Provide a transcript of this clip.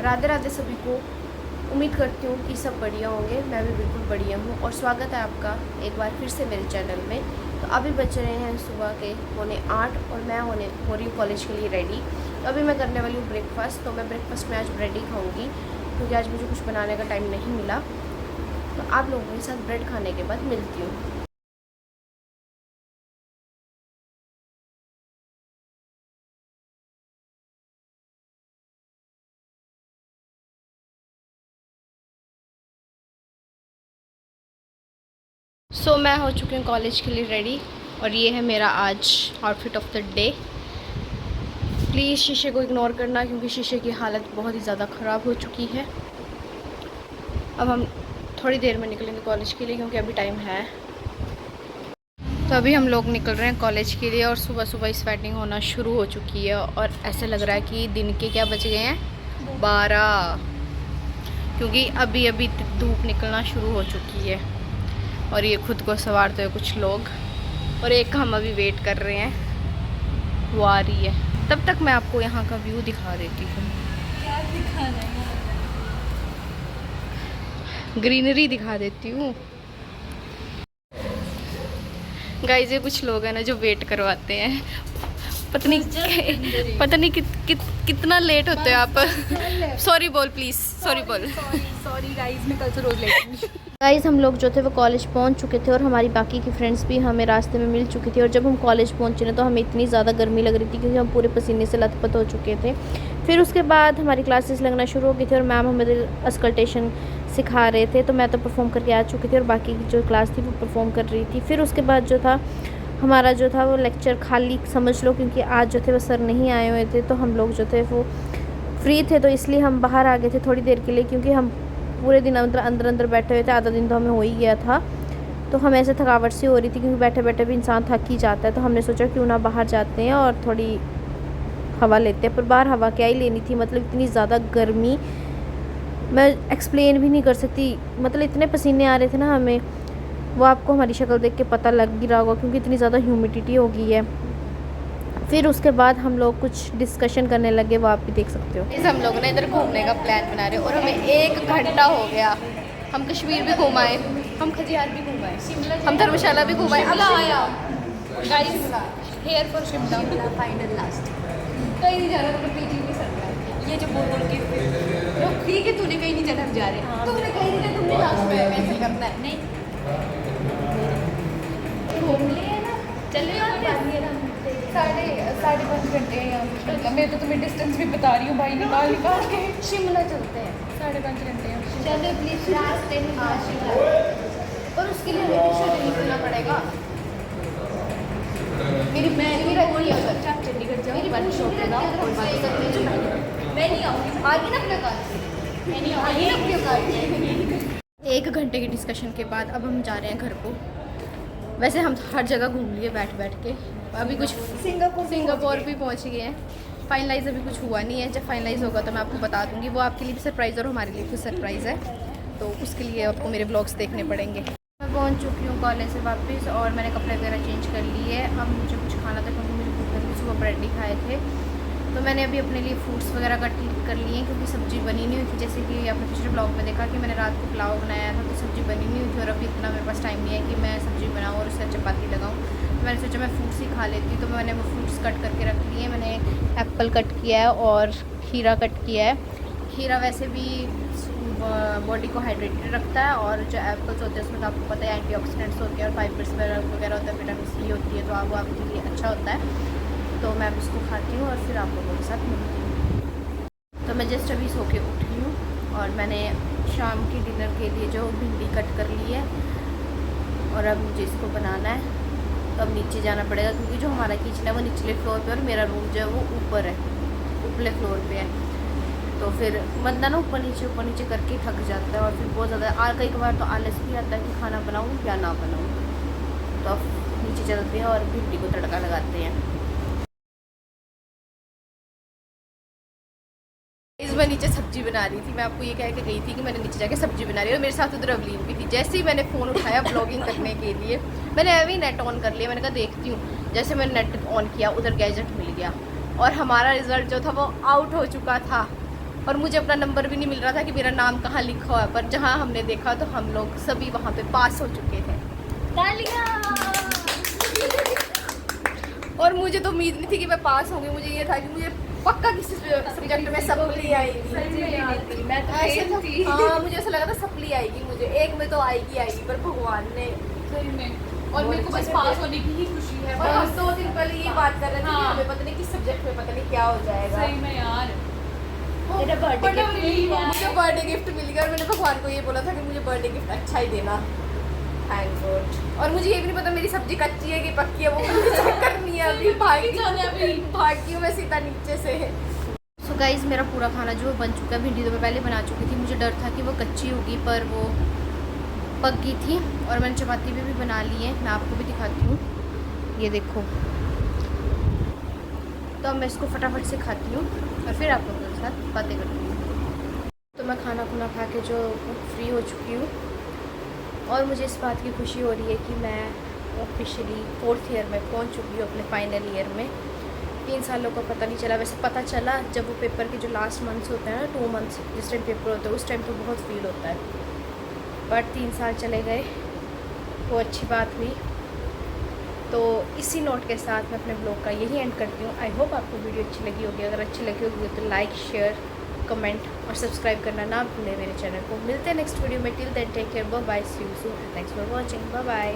राधे राधे सभी को। उम्मीद करती हूँ कि सब बढ़िया होंगे। मैं भी बिल्कुल बढ़िया हूँ और स्वागत है आपका एक बार फिर से मेरे चैनल में। तो अभी बज रहे हैं सुबह के 7:45 और मैं हो रही हूँ कॉलेज के लिए रेडी। तो अभी मैं करने वाली हूँ ब्रेकफास्ट। तो मैं ब्रेकफास्ट में आज ब्रेड ही खाऊँगी क्योंकि आज मुझे कुछ बनाने का टाइम नहीं मिला। तो आप लोगों के साथ ब्रेड खाने के बाद मिलती हूँ। मैं हो चुकी हूँ कॉलेज के लिए रेडी और ये है मेरा आज outfit of the day. Please शीशे को इग्नोर करना क्योंकि शीशे की हालत बहुत ही ज़्यादा ख़राब हो चुकी है। अब हम थोड़ी देर में निकलेंगे कॉलेज के लिए क्योंकि अभी टाइम है। तो अभी हम लोग निकल रहे हैं कॉलेज के लिए और सुबह सुबह स्वेटिंग होना शुरू हो चुकी है और ऐसे लग रहा है कि दिन के क्या बज गए हैं 12, क्योंकि अभी अभी धूप निकलना शुरू हो चुकी है। और ये खुद को संवारते हुए कुछ लोग और एक हम अभी वेट कर रहे हैं, वो आ रही है। तब तक मैं आपको यहाँ का व्यू दिखा देती हूँ। क्या दिखाना है? ग्रीनरी दिखा देती हूँ। गाइस ये कुछ लोग हैं ना जो वेट करवाते हैं। पता नहीं कितना लेट होते हो आप। सॉरी बोल प्लीज़, सॉरी बोल। सॉरी गाइस, मैं कल से रोज लेट हूँ। गाइस हम लोग जो थे वो कॉलेज पहुंच चुके थे और हमारी बाकी की फ्रेंड्स भी हमें रास्ते में मिल चुकी थी। और जब हम कॉलेज पहुंचे ना तो हमें इतनी ज़्यादा गर्मी लग रही थी क्योंकि हम पूरे पसीने से लथपथ हो चुके थे। फिर उसके बाद हमारी क्लासेस लगना शुरू हो गई थी और मैम हमें अस्कल्टेशन सिखा रहे थे। तो मैं तो परफॉर्म करके आ चुकी थी और बाकी की जो क्लास थी वो परफॉर्म कर रही थी। फिर उसके बाद जो था हमारा जो था वो लेक्चर खाली समझ लो, क्योंकि आज जो थे वो सर नहीं आए हुए थे। तो हम लोग जो थे वो फ्री थे, तो इसलिए हम बाहर आ गए थे थोड़ी देर के लिए, क्योंकि हम पूरे दिन अंदर बैठे हुए थे। आधा दिन तो हमें हो ही गया था। तो हमें ऐसे थकावट सी हो रही थी क्योंकि बैठे बैठे भी इंसान थक ही जाता है। तो हमने सोचा क्यों ना बाहर जाते हैं और थोड़ी हवा लेते हैं। पर बाहर हवा क्या ही लेनी थी, मतलब इतनी ज़्यादा गर्मी मैं एक्सप्लेन भी नहीं कर सकती। मतलब इतने पसीने आ रहे थे ना हमें, वो आपको हमारी शक्ल देख के पता लग ही रहा होगा क्योंकि इतनी ज़्यादा ह्यूमिडिटी हो गई है। फिर उसके बाद हम लोग कुछ डिस्कशन करने लगे, वो आप भी देख सकते हो। इस हम लोग ने इधर घूमने का प्लान बना रहे और हमें 1 घंटा हो गया। हम कश्मीर भी घूमाए, हम खजियार भी घूमाए, हम धर्मशाला भी घूमाए। अब आया guys here for Shimla final last. कहीं नहीं जा रहा, तो पीजी भी सर रहा है। ये जो बोल के ठीक है, तूने कहीं नहीं जाना, हम जा रहे हैं। तुमने कहीं नहीं जाना, तुमने लास्ट में ऐसे करना है। नहीं घूम लिए ना, चले साढ़े 5 घंटे हैं यहाँ। मैं तो तुम्हें डिस्टेंस भी बता रही हूँ भाई, निकाल के शिमला चलते हैं। 5.5 घंटे हैं। चलो प्लीज रास्ते में शिमला, और उसके लिए हमें टिकट नहीं करना पड़ेगा। मेरी चंडीगढ़ जाओ, मेरी बात शॉप पे जाओ। मैं नहीं आऊँगी, आगे ना अपने कार, मैं नहीं आऊँगी अपने कार। 1 घंटे की डिस्कशन के बाद अब हम जा रहे हैं घर को। वैसे हम हर जगह घूम लिए बैठ के। अभी कुछ सिंगापुर भी पहुंच गए हैं। फाइनलाइज अभी कुछ हुआ नहीं है। जब फाइनलाइज होगा तो मैं आपको बता दूंगी। वो आपके लिए भी सरप्राइज़ और हमारे लिए भी सरप्राइज़ है, तो उसके लिए आपको मेरे ब्लॉग्स देखने पड़ेंगे। मैं पहुंच चुकी हूँ कॉलेज से वापस और मैंने कपड़े वगैरह चेंज कर लिए। अब मुझे कुछ खाना था क्योंकि मुझे भूख लगी, सुबह ब्रेड ही खाए थे। तो मैंने अभी अपने लिए फ्रूट्स वगैरह कट कर लिए हैं क्योंकि सब्ज़ी बनी नहीं हुई थी। जैसे कि आपने पिछले ब्लॉग में देखा कि मैंने रात को पुलाव बनाया था तो सब्ज़ी बनी नहीं हुई थी और अभी इतना मेरे पास टाइम नहीं है कि मैं सब्ज़ी बनाऊँ और उससे चपाती लगाऊँ। तो मैंने सोचा मैं फ्रूट्स ही खा लेती। तो मैंने वो फ्रूट्स कट करके रख लिए। मैंने एप्पल कट किया है और खीरा कट किया है। खीरा वैसे भी बॉडी को हाइड्रेटेड रखता है और जो एप्पल्स होते हैं उसमें तो आपको पता है एंटीऑक्सीडेंट्स होते हैं और फाइबर्स वगैरह होता है, विटामिन सी होती है, तो वो आपके लिए अच्छा होता है। तो मैं उसको खाती हूँ और फिर आप लोगों के साथ मिलती हूँ। तो मैं जस्ट अभी सो के उठी हूँ और मैंने शाम के डिनर के लिए जो भिंडी कट कर ली है और अब मुझे इसको बनाना है। तो अब नीचे जाना पड़ेगा क्योंकि जो हमारा किचन है वो निचले फ्लोर पे और मेरा रूम जो है वो ऊपर है, ऊपरले फ्लोर पे है। तो फिर बंदा ना ऊपर नीचे करके थक जाता है और फिर बहुत ज़्यादा कई बार तो आलस भी आता है कि खाना बनाऊँ या ना बनाऊँ। तो अब नीचे चलते हैं और भिंडी को तड़का लगाते हैं। मैं नीचे सब्जी बना रही थी। मैं आपको ये कह के गई थी कि मैंने नीचे जाके सब्जी बना रही है और मेरे साथ उधर अवलीन भी थी। जैसे ही मैंने फ़ोन उठाया ब्लॉगिंग करने के लिए, मैंने अभी नेट ऑन कर लिया। मैंने कहा देखती हूँ। जैसे मैंने नेट ऑन किया उधर गैजेट मिल गया और हमारा रिज़ल्ट जो था वो आउट हो चुका था। और मुझे अपना नंबर भी नहीं मिल रहा था कि मेरा नाम कहाँ लिखा हुआ है, पर जहाँ हमने देखा तो हम लोग सभी वहाँ पे पास हो चुके थे। और मुझे तो उम्मीद नहीं थी कि मैं पास होंगी, मुझे ये था कि मुझे पक्का किसी सब्जेक्ट में सप्ली आएगी। मैं तो ऐसे फेल थी। हाँ, मुझे ऐसा लगा था सप्ली आएगी, मुझे एक में तो आएगी, पर भगवान ने सही में। और मेरे को बस पास होने की ही खुशी है। और हम 2 दिन पहले ये बात कर रहे थे कि हाँ। हमें पता नहीं किस सब्जेक्ट में पता नहीं क्या हो जाएगा। सही में यार। मेरा बर्थडे गिफ्ट मिल गया। मुझे बर्थडे गिफ्ट मिल गया और मैंने भगवान को ये बोला था कि मुझे बर्थडे गिफ्ट अच्छा ही देना। Thank God. और मुझे ये भी नहीं पता मेरी सब्जी कच्ची है कि पक्की है, वो मुझे चेक करनी है अभी। भागी हूँ मैं सीधा नीचे से। सो गाइस, मेरा पूरा खाना जो बन चुका है, भिंडी तो मैं पहले बना चुकी थी, मुझे डर था कि वो कच्ची होगी, पर वो पक गई थी। और मैंने चपाती भी बना ली है, मैं आपको भी दिखाती हूँ, ये देखो। तो अब मैं इसको फटाफट से खाती हूँ और फिर आप लोगों के साथ बातें करती हूँ। तो मैं खाना खुना खा के जो फ्री हो चुकी हूँ और मुझे इस बात की खुशी हो रही है कि मैं ऑफिशियली 4th ईयर में पहुँच चुकी हूँ, अपने फाइनल ईयर में। 3 सालों का पता नहीं चला, वैसे पता चला जब वो पेपर के जो लास्ट मंथ्स होते हैं ना, 2 मंथ्स जिस टाइम पेपर होता है, उस टाइम तो बहुत फील होता है, बट 3 साल चले गए, वो अच्छी बात हुई। तो इसी नोट के साथ मैं अपने ब्लॉग का यही एंड करती हूँ। आई होप आपको वीडियो अच्छी लगी होगी, अगर अच्छी लगी होगी तो लाइक, शेयर, कमेंट और सब्सक्राइब करना ना भूलें मेरे चैनल को। मिलते हैं नेक्स्ट वीडियो में। Till then take care, bye bye, see you soon, thanks for watching, bye bye.